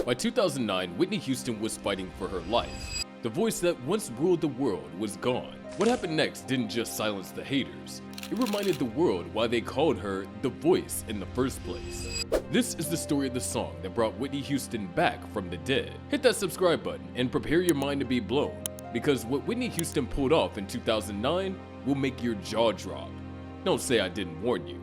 By 2009, Whitney Houston was fighting for her life. The voice that once ruled the world was gone. What happened next didn't just silence the haters. It reminded the world why they called her the Voice in the first place. This is the story of the song that brought Whitney Houston back from the dead. Hit that subscribe button and prepare your mind to be blown, because what Whitney Houston pulled off in 2009 will make your jaw drop. Don't say I didn't warn you.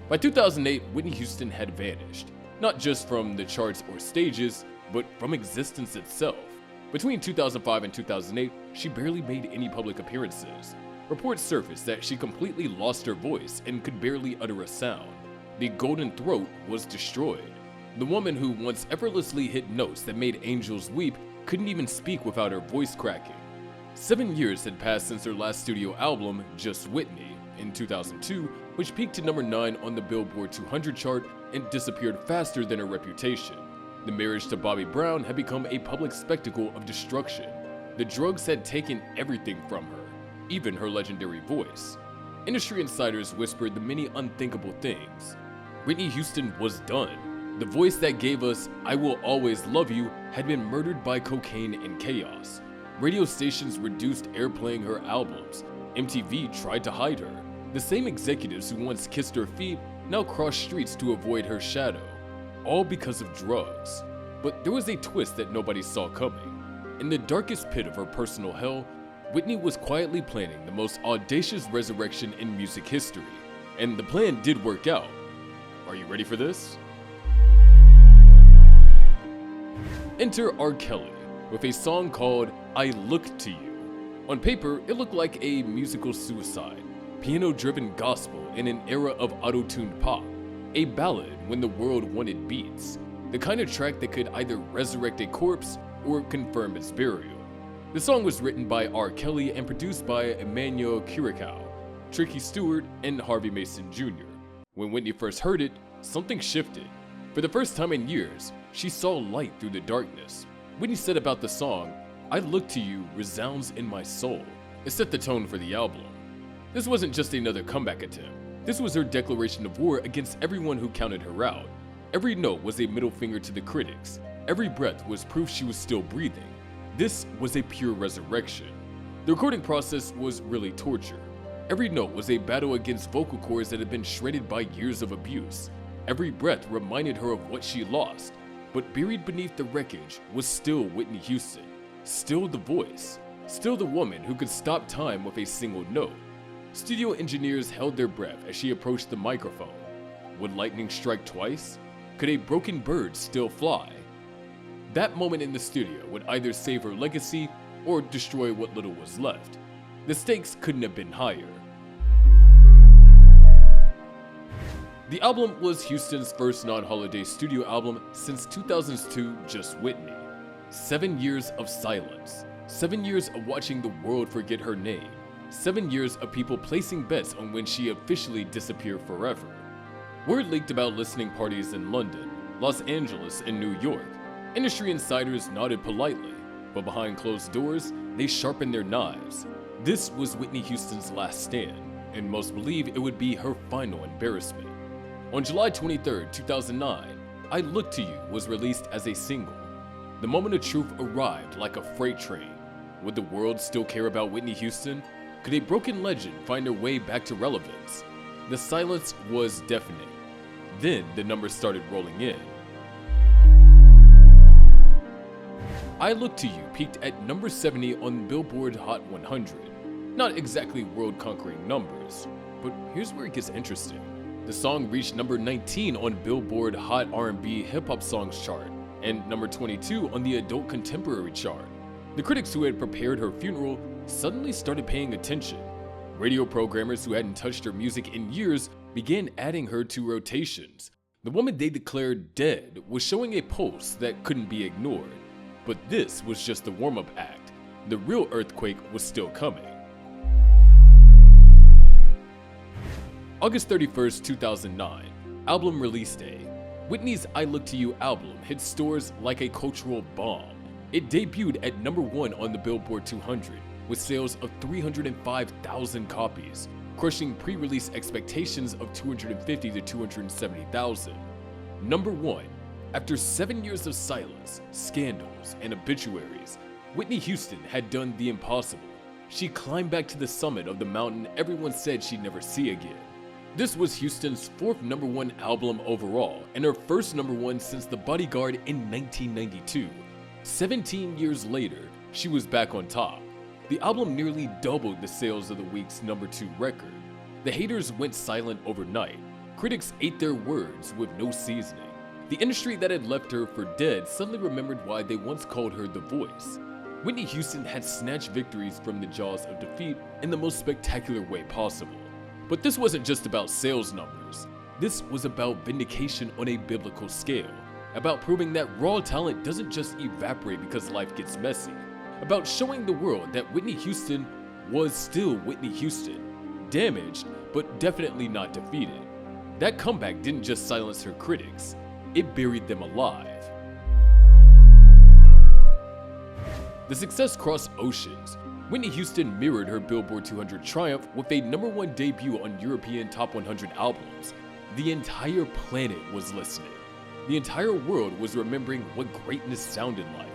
By 2008, Whitney Houston had vanished, not just from the charts or stages, but from existence itself. Between 2005 and 2008, she barely made any public appearances. Reports surfaced that she completely lost her voice and could barely utter a sound. The golden throat was destroyed. The woman who once effortlessly hit notes that made angels weep couldn't even speak without her voice cracking. 7 years had passed since her last studio album, Just Whitney, in 2002, which peaked to number 9 on the Billboard 200 chart and disappeared faster than her reputation. The marriage to Bobby Brown had become a public spectacle of destruction. The drugs had taken everything from her, even her legendary voice. Industry insiders whispered the many unthinkable things. Whitney Houston was done. The voice that gave us "I Will Always Love You" had been murdered by cocaine and chaos. Radio stations reduced airplaying her albums. MTV tried to hide her. The same executives who once kissed her feet now cross streets to avoid her shadow. All because of drugs. But there was a twist that nobody saw coming. In the darkest pit of her personal hell, Whitney was quietly planning the most audacious resurrection in music history. And the plan did work out. Are you ready for this? Enter R. Kelly with a song called "I Look to You." On paper, it looked like a musical suicide, piano-driven gospel in an era of auto-tuned pop, a ballad when the world wanted beats, the kind of track that could either resurrect a corpse or confirm its burial. The song was written by R. Kelly and produced by Emmanuel Curacao, Tricky Stewart, and Harvey Mason Jr. When Whitney first heard it, something shifted. For the first time in years, she saw light through the darkness. Whitney said about the song, "I Look to You resounds in my soul." It set the tone for the album. This wasn't just another comeback attempt. This was her declaration of war against everyone who counted her out. Every note was a middle finger to the critics. Every breath was proof she was still breathing. This was a pure resurrection. The recording process was really torture. Every note was a battle against vocal cords that had been shredded by years of abuse. Every breath reminded her of what she lost. But buried beneath the wreckage was still Whitney Houston. Still the voice. Still the woman who could stop time with a single note. Studio engineers held their breath as she approached the microphone. Would lightning strike twice? Could a broken bird still fly? That moment in the studio would either save her legacy or destroy what little was left. The stakes couldn't have been higher. The album was Houston's first non-holiday studio album since 2002's Just Whitney. 7 years of silence. 7 years of watching the world forget her name. 7 years of people placing bets on when she officially disappeared forever. Word leaked about listening parties in London, Los Angeles, and New York. Industry insiders nodded politely, but behind closed doors, they sharpened their knives. This was Whitney Houston's last stand, and most believe it would be her final embarrassment. On July 23, 2009, "I Look to You" was released as a single. The moment of truth arrived like a freight train. Would the world still care about Whitney Houston? Could a broken legend find her way back to relevance? The silence was deafening. Then the numbers started rolling in. "I Look to You" peaked at number 70 on Billboard Hot 100. Not exactly world-conquering numbers, but here's where it gets interesting. The song reached number 19 on Billboard Hot R&B Hip-Hop Songs chart and number 22 on the Adult Contemporary chart. The critics who had prepared her funeral suddenly started paying attention. Radio programmers who hadn't touched her music in years began adding her to rotations. The woman they declared dead was showing a pulse that couldn't be ignored. But this was just the warm-up act. The real earthquake was still coming. August 31st, 2009, album release day. Whitney's "I Look to You" album hit stores like a cultural bomb. It debuted at number 1 on the Billboard 200 with sales of 305,000 copies, crushing pre-release expectations of 250 to 270,000. Number 1. After 7 years of silence, scandals, and obituaries, Whitney Houston had done the impossible. She climbed back to the summit of the mountain everyone said she'd never see again. This was Houston's 4th number 1 album overall, and her first number 1 since The Bodyguard in 1992. 17 years later, she was back on top. The album nearly doubled the sales of the week's number 2 record. The haters went silent overnight. Critics ate their words with no seasoning. The industry that had left her for dead suddenly remembered why they once called her the Voice. Whitney Houston had snatched victories from the jaws of defeat in the most spectacular way possible. But this wasn't just about sales numbers. This was about vindication on a biblical scale, about proving that raw talent doesn't just evaporate because life gets messy, about showing the world that Whitney Houston was still Whitney Houston, damaged but definitely not defeated. That comeback didn't just silence her critics, it buried them alive. The success crossed oceans. Whitney Houston mirrored her Billboard 200 triumph with a number 1 debut on European Top 100 albums. The entire planet was listening. The entire world was remembering what greatness sounded like.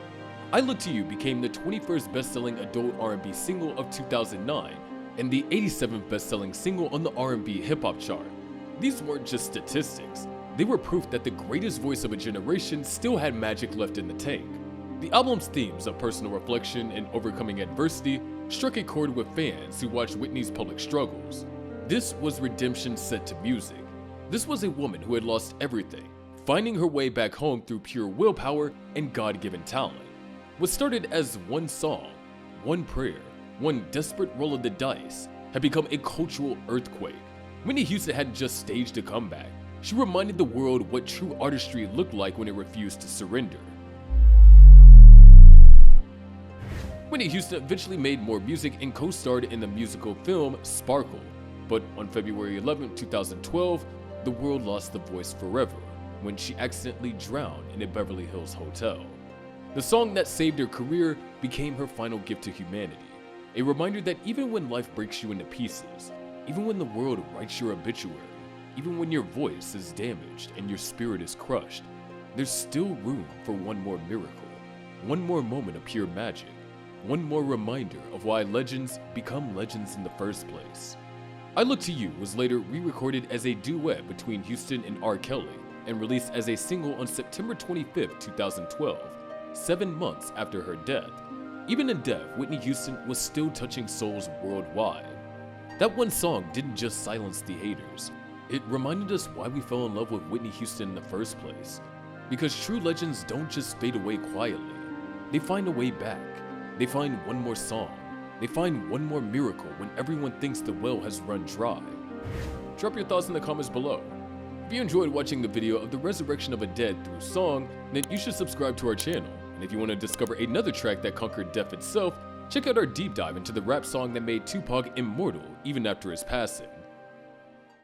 I Look to You became the 21st best-selling adult R&B single of 2009 and the 87th best-selling single on the R&B hip-hop chart. These weren't just statistics. They were proof that the greatest voice of a generation still had magic left in the tank. The album's themes of personal reflection and overcoming adversity struck a chord with fans who watched Whitney's public struggles. This was redemption set to music. This was a woman who had lost everything, finding her way back home through pure willpower and God-given talent. What started as one song, one prayer, one desperate roll of the dice, had become a cultural earthquake. Whitney Houston hadn't just staged a comeback. She reminded the world what true artistry looked like when it refused to surrender. Whitney Houston eventually made more music and co-starred in the musical film Sparkle, but on February 11, 2012, the world lost the voice forever when she accidentally drowned in a Beverly Hills hotel. The song that saved her career became her final gift to humanity, a reminder that even when life breaks you into pieces, even when the world writes your obituary, even when your voice is damaged and your spirit is crushed, there's still room for one more miracle, one more moment of pure magic, one more reminder of why legends become legends in the first place. I Look to You was later re-recorded as a duet between Houston and R. Kelly and released as a single on September 25, 2012, 7 months after her death. Even in death, Whitney Houston was still touching souls worldwide. That one song didn't just silence the haters. It reminded us why we fell in love with Whitney Houston in the first place. Because true legends don't just fade away quietly. They find a way back. They find one more song. They find one more miracle when everyone thinks the well has run dry. Drop your thoughts in the comments below. If you enjoyed watching the video of the resurrection of a dead through song, then you should subscribe to our channel. And if you want to discover another track that conquered death itself, check out our deep dive into the rap song that made Tupac immortal even after his passing.